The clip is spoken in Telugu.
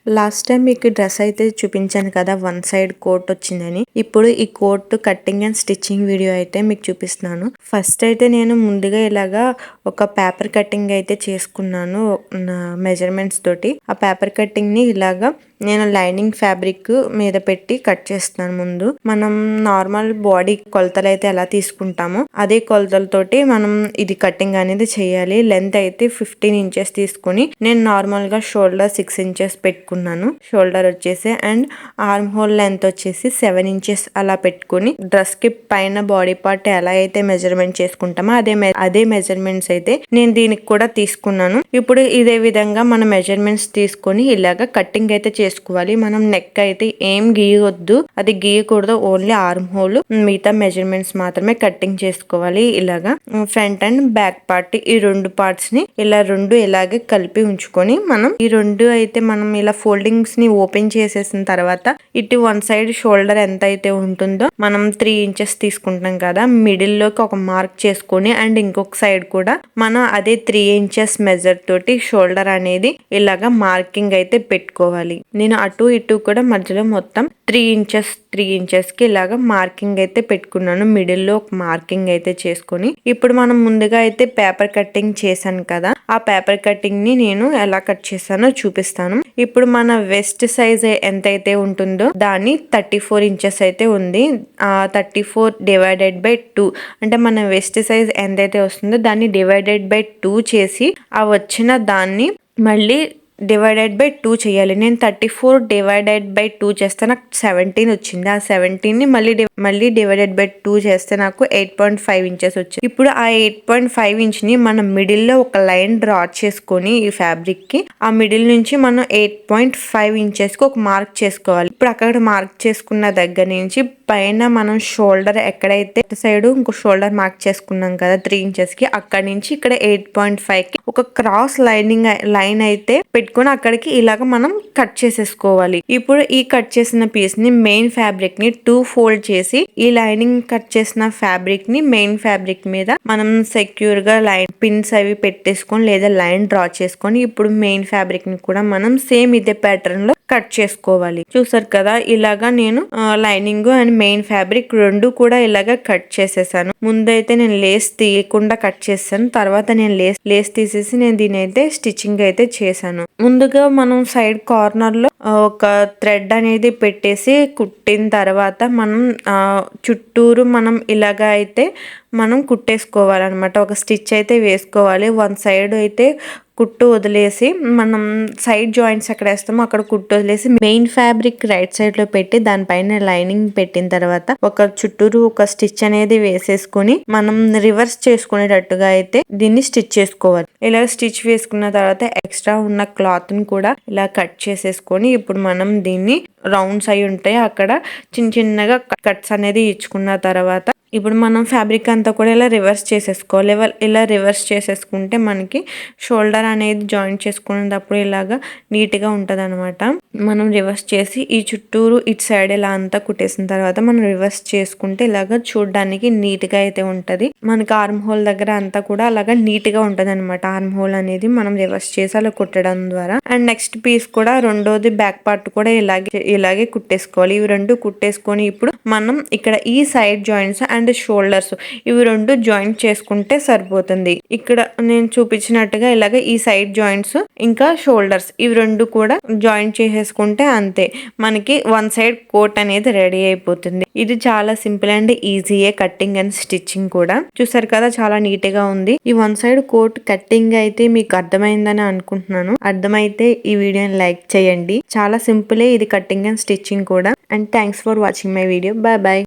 లాస్ట్ టైం మీకు డ్రెస్ అయితే చూపించాను కదా, వన్ సైడ్ కోట్ వచ్చిందని. ఇప్పుడు ఈ coat cutting and stitching video అయితే మీకు చూపిస్తున్నాను. ఫస్ట్ అయితే నేను ముందుగా ఇలాగా ఒక పేపర్ కటింగ్ అయితే చేసుకున్నాను మెజర్మెంట్స్ తోటి. ఆ పేపర్ కటింగ్ ని ఇలాగా నేను లైనింగ్ ఫ్యాబ్రిక్ మీద పెట్టి కట్ చేస్తున్నాను. ముందు మనం నార్మల్ బాడీ కొలతలు అయితే ఎలా తీసుకుంటామో అదే కొలతలతోటి మనం ఇది కటింగ్ అనేది చేయాలి. లెంత్ అయితే 15 ఇంచెస్ తీసుకుని నేను నార్మల్ గా షోల్డర్ 6 ఇంచెస్ పెట్టుకున్నాను. షోల్డర్ వచ్చేసి అండ్ ఆర్మ్ హోల్ లెంత్ వచ్చేసి 7 ఇంచెస్ అలా పెట్టుకుని డ్రెస్ కి పైన బాడీ పార్ట్ ఎలా అయితే మెజర్మెంట్ చేసుకుంటామో అదే మెజర్మెంట్స్ అయితే నేను దీనికి కూడా తీసుకున్నాను. ఇప్పుడు ఇదే విధంగా మన మెజర్మెంట్స్ తీసుకొని ఇలాగా కటింగ్ అయితే చేసుకోవాలి. మనం నెక్ అయితే ఏం గీయవద్దు, అది గీయకూడదు. ఓన్లీ ఆర్మ్ హోల్ మిగతా మెజర్మెంట్స్ మాత్రమే కటింగ్ చేసుకోవాలి. ఇలాగా ఫ్రంట్ అండ్ బ్యాక్ పార్ట్ ఈ రెండు పార్ట్స్ ని రెండు ఇలాగే కలిపి ఉంచుకొని మనం ఈ రెండు అయితే మనం ఇలా ఫోల్డింగ్స్ ని ఓపెన్ చేసేసిన తర్వాత ఇటు వన్ సైడ్ షోల్డర్ ఎంత అయితే ఉంటుందో మనం 3 ఇంచెస్ తీసుకుంటాం కదా, మిడిల్ లోకి ఒక మార్క్ చేసుకొని అండ్ ఇంకొక సైడ్ కూడా మనం అదే 3 ఇంచెస్ మెజర్ తోటి షోల్డర్ అనేది ఇలాగా మార్కింగ్ అయితే పెట్టుకోవాలి. నేను అటు ఇటు కూడా మధ్యలో మొత్తం 3 ఇంచెస్ కి ఇలాగా మార్కింగ్ అయితే పెట్టుకున్నాను. మిడిల్ లో ఒక మార్కింగ్ అయితే చేసుకొని ఇప్పుడు మనం ముందుగా అయితే పేపర్ కటింగ్ చేశాను కదా, ఆ పేపర్ కటింగ్ ని నేను ఎలా కట్ చేశానో చూపిస్తాను. ఇప్పుడు మన వెస్ట్ సైజ్ ఎంతైతే ఉంటుందో దాన్ని 34 ఇంచెస్ అయితే ఉంది. 34 డివైడెడ్ బై 2 అంటే మన వెస్ట్ సైజ్ ఎంతైతే వస్తుందో దాన్ని డివైడెడ్ బై 2 చేసి ఆ వచ్చిన దాన్ని మళ్ళీ డివైడెడ్ బై 2 చేయాలి. నేను 34 డివైడెడ్ బై 2 చేస్తే నాకు 17 వచ్చింది. ఆ 17 ని మళ్ళీ డివైడెడ్ బై 2 చేస్తే నాకు 8.5 ఇంచెస్ వచ్చింది. ఇప్పుడు ఆ 8.5 ఇంచ్ ని మనం మిడిల్ లో ఒక లైన్ డ్రా చేసుకొని ఈ ఫ్యాబ్రిక్ కి ఆ మిడిల్ నుంచి మనం 8.5 ఇంచెస్ కి ఒక మార్క్ చేసుకోవాలి. ఇప్పుడు అక్కడ మార్క్ చేసుకున్న దగ్గర నుంచి పైన మనం షోల్డర్ ఎక్కడైతే సైడ్ ఇంకో షోల్డర్ మార్క్ చేసుకున్నాం కదా 3 ఇంచెస్ కి, అక్కడ నుంచి ఇక్కడ 8.5 కి ఒక క్రాస్ లైన్ అయితే పెట్టుకొని అక్కడికి ఇలాగ మనం కట్ చేసేసుకోవాలి. ఇప్పుడు ఈ కట్ చేసిన పీస్ ని మెయిన్ ఫ్యాబ్రిక్ ని 2 ఫోల్డ్ చేసి ఈ లైనింగ్ కట్ చేసిన ఫ్యాబ్రిక్ ని మెయిన్ ఫ్యాబ్రిక్ మీద మనం సెక్యూర్ గా లైన్ పిన్స్ అవి పెట్టేసుకొని లేదా లైన్ డ్రా చేసుకొని ఇప్పుడు మెయిన్ ఫ్యాబ్రిక్ ని కూడా మనం సేమ్ ఇదే ప్యాటర్న్ లో కట్ చేసుకోవాలి. చూసారు కదా, ఇలాగా నేను లైనింగ్ అండ్ మెయిన్ ఫ్యాబ్రిక్ రెండు కూడా ఇలాగా కట్ చేసేసాను. ముందైతే నేను లేస్ తీయకుండా కట్ చేసాను, తర్వాత నేను లేస్ తీసేసి నేను దీని అయితే స్టిచ్చింగ్ అయితే చేశాను. ముందుగా మనం సైడ్ కార్నర్ లో ఒక థ్రెడ్ అనేది పెట్టేసి కుట్టిన తర్వాత మనం చుట్టూరు మనం ఇలాగా అయితే మనం కుట్టేసుకోవాలన్నమాట. ఒక స్టిచ్ అయితే వేసుకోవాలి. వన్ సైడ్ అయితే కుట్టు వదిలేసి మనం సైడ్ జాయింట్స్ ఎక్కడ వేస్తామో అక్కడ కుట్టు వదిలేసి మెయిన్ ఫ్యాబ్రిక్ రైట్ సైడ్ లో పెట్టి దానిపైన లైనింగ్ పెట్టిన తర్వాత ఒక చుట్టూరు ఒక స్టిచ్ అనేది వేసేసుకుని మనం రివర్స్ చేసుకునేటట్టుగా అయితే దీన్ని స్టిచ్ చేసుకోవాలి. ఇలా స్టిచ్ వేసుకున్న తర్వాత ఎక్స్ట్రా ఉన్న క్లాత్ ని కూడా ఇలా కట్ చేసేసుకొని ఇప్పుడు మనం దీన్ని రౌండ్స్ అయి ఉంటాయి అక్కడ చిన్నగా కట్స్ అనేది ఇచ్చుకున్న తర్వాత ఇప్పుడు మనం ఫ్యాబ్రిక్ అంతా కూడా ఇలా రివర్స్ చేసేసుకోవాలి. ఇలా రివర్స్ చేసేసుకుంటే మనకి షోల్డర్ అనేది జాయింట్ చేసుకునేటప్పుడు ఇలాగా నీట్ గా ఉంటది అనమాట. మనం రివర్స్ చేసి ఈ చుట్టూరు ఇటు సైడ్ ఇలా అంతా కుట్టేసిన తర్వాత మనం రివర్స్ చేసుకుంటే ఇలాగా చూడడానికి నీట్ గా అయితే ఉంటది. మనకి ఆర్మ్ హోల్ దగ్గర అంతా కూడా అలాగా నీట్ గా ఉంటది అనమాట. ఆర్మ్ హోల్ అనేది మనం రివర్స్ చేసి అలా కుట్టడం ద్వారా అండ్ నెక్స్ట్ పీస్ కూడా రెండోది బ్యాక్ పార్ట్ కూడా ఇలాగే కుట్టేసుకోవాలి. ఇవి రెండు కుట్టేసుకొని ఇప్పుడు మనం ఇక్కడ ఈ సైడ్ జాయింట్స్ అండ్ షోల్డర్స్ ఇవి రెండు జాయింట్ చేసుకుంటే సరిపోతుంది. ఇక్కడ నేను చూపించినట్టుగా ఇలాగ ఈ సైడ్ జాయింట్స్ ఇంకా షోల్డర్స్ ఇవి రెండు కూడా జాయింట్ చేసేసుకుంటే అంతే, మనకి వన్ సైడ్ కోట్ అనేది రెడీ అయిపోతుంది. ఇది చాలా సింపుల్ అండ్ ఈజీయే కట్టింగ్ అండ్ స్టిచ్చింగ్ కూడా. చూసారు కదా, చాలా నీట్ గా ఉంది. ఈ వన్ సైడ్ కోట్ కట్టింగ్ అయితే మీకు అర్థమైందని అనుకుంటున్నాను. అర్థమైతే ఈ వీడియోని లైక్ చేయండి. చాలా సింపులే ఇది కట్టింగ్ అండ్ స్టిచ్చింగ్ కూడా. And thanks for watching my video. Bye bye.